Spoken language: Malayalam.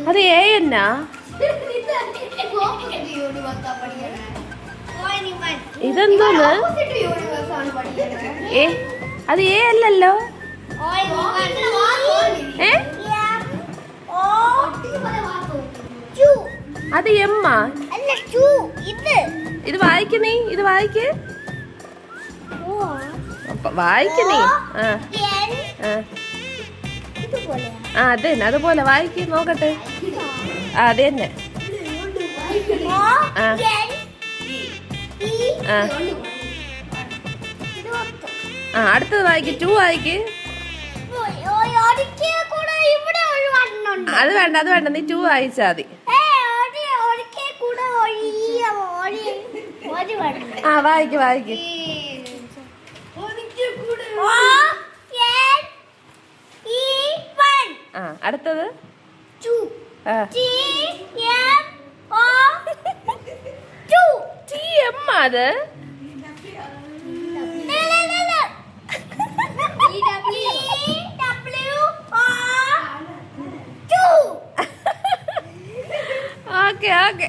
അത് എ എന്നാ? ഇതെന്തോന്ന്? അത് എ അല്ലല്ലോ. അത് എമ്മാ? ഇത് വായിക്കുന്നേ, ഇത് വായിക്ക്, വായിക്കുന്നേ. അത് തന്നെ, അതുപോലെ വായിക്ക് നോക്കട്ടെ. അത് തന്നെ. അടുത്തത് വായിക്ക്, 2 വായിക്ക്. അത് വേണ്ട, അത് വേണ്ട, നീ 2 വായിച്ചാ മതി. വായിക്ക് വായിക്ക്. അടുത്തത് അത് ഓക്കെ ഓക്കെ.